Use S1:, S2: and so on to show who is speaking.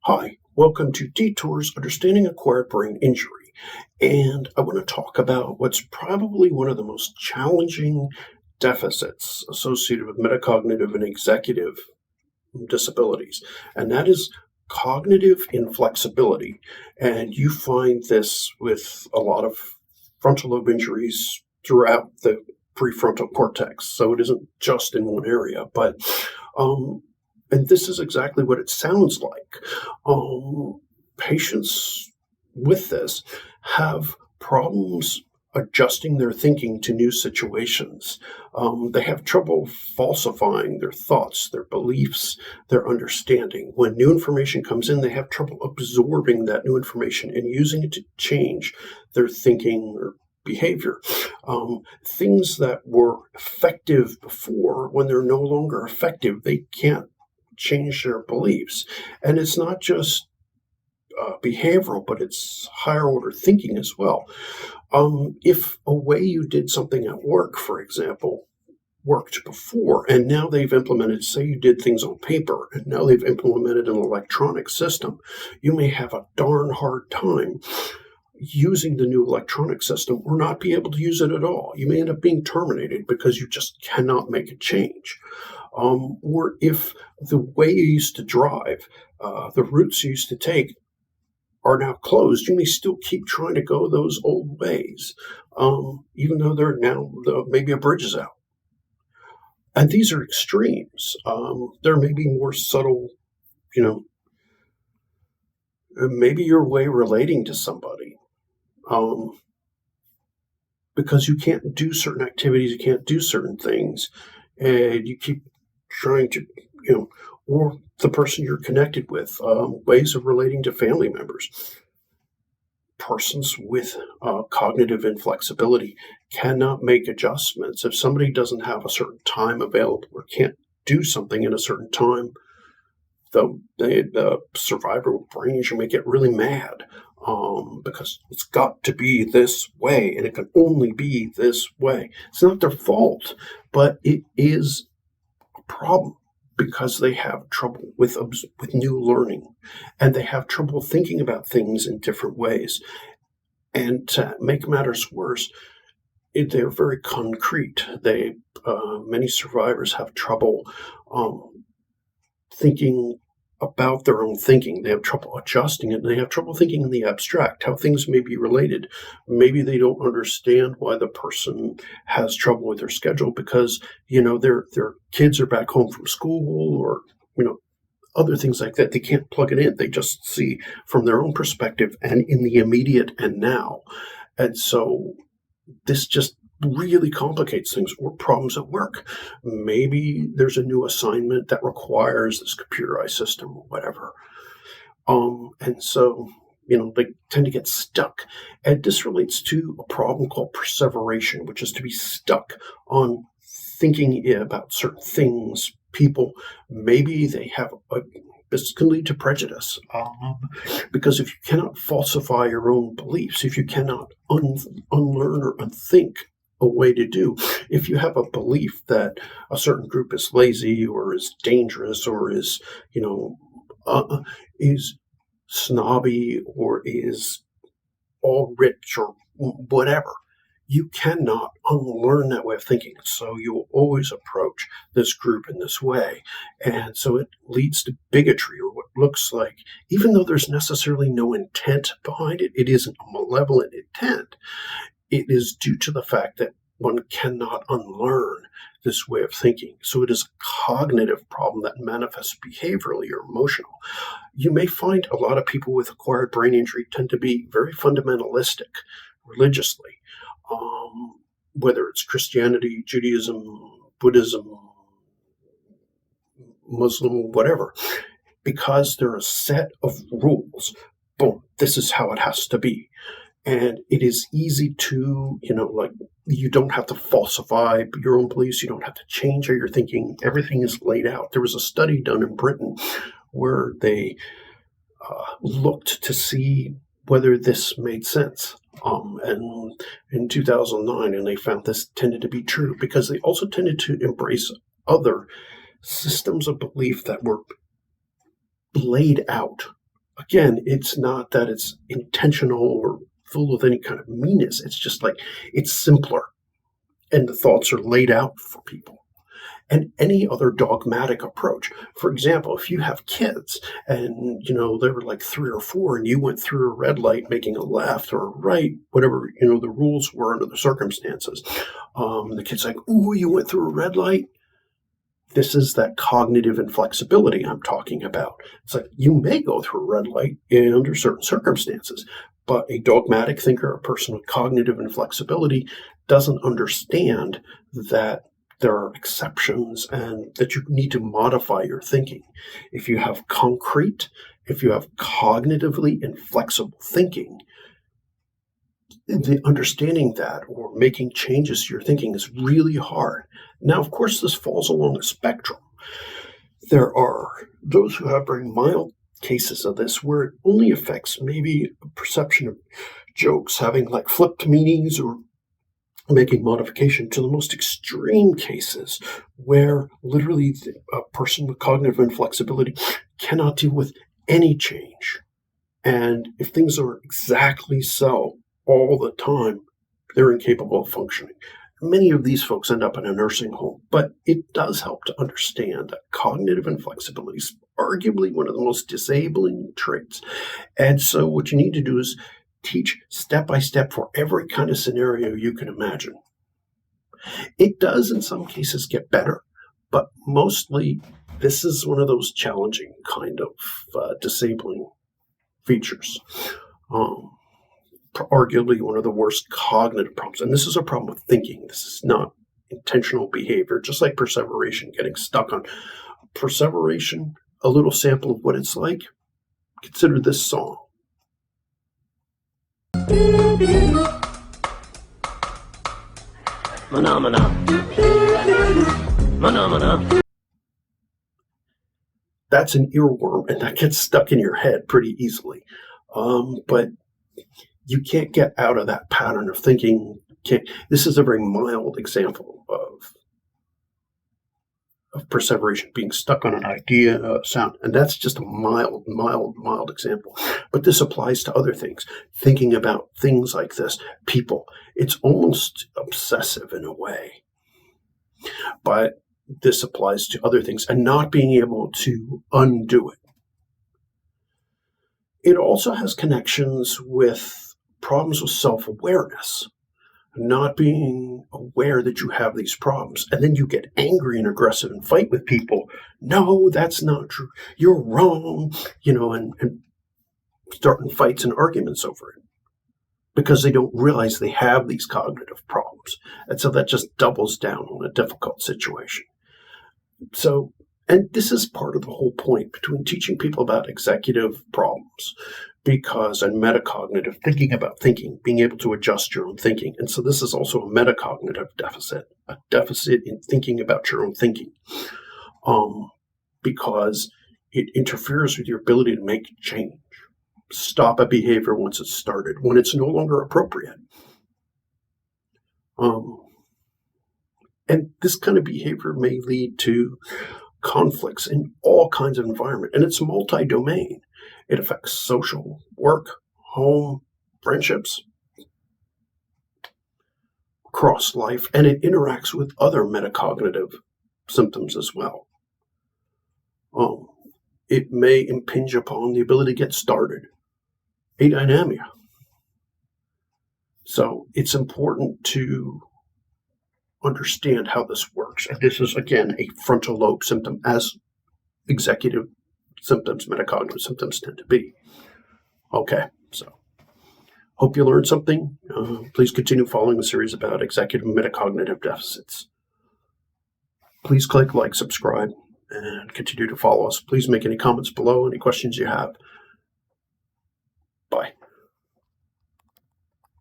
S1: Hi, welcome to Detours Understanding Acquired Brain Injury. And I want to talk about what's probably one of the most challenging deficits associated with metacognitive and executive disabilities, and that is cognitive inflexibility. And you find this with a lot of frontal lobe injuries throughout the prefrontal cortex. So it isn't just in one area, but and this is exactly what it sounds like. Patients with this have problems adjusting their thinking to new situations. They have trouble falsifying their thoughts, their beliefs, their understanding. When new information comes in, they have trouble absorbing that new information and using it to change their thinking or behavior. Things that were effective before, when they're no longer effective, they can't change their beliefs. And it's not just behavioral, but it's higher order thinking as well. If a way you did something at work, for example, worked before, and now they've implemented, say you did things on paper, and now they've implemented an electronic system, you may have a darn hard time using the new electronic system or not be able to use it at all. You may end up being terminated because you just cannot make a change. Or if the way you used to drive, the routes you used to take are now closed, you may still keep trying to go those old ways, even though they're now maybe a bridge is out. And these are extremes. There may be more subtle, maybe your way relating to somebody. Because you can't do certain activities, you can't do certain things, and you keep trying to, or the person you're connected with, ways of relating to family members. Persons with cognitive inflexibility cannot make adjustments. If somebody doesn't have a certain time available or can't do something in a certain time, the survivor with brain injury may get really mad because it's got to be this way and it can only be this way. It's not their fault, but it is a problem because they have trouble with new learning, and they have trouble thinking about things in different ways. And to make matters worse, they're very concrete. Many survivors have trouble thinking about their own thinking. They have trouble adjusting it, and they have trouble thinking in the abstract, how things may be related. Maybe they don't understand why the person has trouble with their schedule because, their kids are back home from school or, other things like that. They can't plug it in. They just see from their own perspective and in the immediate and now. And so this just really complicates things, or problems at work. Maybe there's a new assignment that requires this computerized system or whatever. And so, they tend to get stuck. And this relates to a problem called perseveration, which is to be stuck on thinking about certain things, people. Maybe they have this can lead to prejudice, because if you cannot falsify your own beliefs, if you cannot unlearn or unthink a way to do, if you have a belief that a certain group is lazy or is dangerous or is snobby or is all rich or whatever, you cannot unlearn that way of thinking. So you will always approach this group in this way. And so it leads to bigotry, or what looks like, even though there's necessarily no intent behind it, it isn't a malevolent intent. It is due to the fact that one cannot unlearn this way of thinking. So it is a cognitive problem that manifests behaviorally or emotional. You may find a lot of people with acquired brain injury tend to be very fundamentalistic religiously, whether it's Christianity, Judaism, Buddhism, Muslim, whatever, because there are a set of rules. Boom, this is how it has to be. And it is easy to, you don't have to falsify your own beliefs. You don't have to change how you're thinking. Everything is laid out. There was a study done in Britain where they looked to see whether this made sense. And in 2009, and they found this tended to be true because they also tended to embrace other systems of belief that were laid out Again, it's not that it's intentional or full with any kind of meanness. It's just like it's simpler and the thoughts are laid out for people. And any other dogmatic approach. For example, if you have kids and they were like 3 or 4 and you went through a red light making a left or a right, whatever the rules were under the circumstances, the kid's like, "Ooh, you went through a red light." This is that cognitive inflexibility I'm talking about. It's like you may go through a red light under certain circumstances, but a dogmatic thinker, a person with cognitive inflexibility, doesn't understand that there are exceptions and that you need to modify your thinking. If you have cognitively inflexible thinking, the understanding that or making changes to your thinking is really hard. Now, of course, this falls along a spectrum. There are those who have very mild cases of this where it only affects maybe a perception of jokes having like flipped meanings or making modification, to the most extreme cases where literally a person with cognitive inflexibility cannot deal with any change. And if things are exactly so all the time, they're incapable of functioning. Many of these folks end up in a nursing home, but it does help to understand that cognitive inflexibility is arguably one of the most disabling traits. And so what you need to do is teach step by step for every kind of scenario you can imagine. It does in some cases get better, but mostly this is one of those challenging kind of disabling features. Arguably one of the worst cognitive problems. And this is a problem with thinking. This is not intentional behavior, just like perseveration, getting stuck on perseveration. A little sample of what it's like. Consider this song. That's an earworm, and that gets stuck in your head pretty easily. But you can't get out of that pattern of thinking. This is a very mild example of perseveration, being stuck on an idea, sound. And that's just a mild example. But this applies to other things. Thinking about things like this, people, it's almost obsessive in a way. But this applies to other things and not being able to undo it. It also has connections with problems with self-awareness. Not being aware that you have these problems. And then you get angry and aggressive and fight with people. No, that's not true. You're wrong, and starting fights and arguments over it because they don't realize they have these cognitive problems. And so that just doubles down on a difficult situation. So, and this is part of the whole point between teaching people about executive problems. And metacognitive, thinking about thinking, being able to adjust your own thinking. And so this is also a metacognitive deficit, a deficit in thinking about your own thinking, because it interferes with your ability to make change, stop a behavior once it's started, when it's no longer appropriate. And this kind of behavior may lead to conflicts in all kinds of environment, and it's multi-domain. It affects social, work, home, friendships, across life, and it interacts with other metacognitive symptoms as well. It may impinge upon the ability to get started, adynamia. So it's important to understand how this works. And this is, again, a frontal lobe symptom, as executive symptoms, metacognitive symptoms tend to be. Okay, so hope you learned something. Please continue following the series about executive metacognitive deficits. Please click like, subscribe, and continue to follow us. Please make any comments below, any questions you have.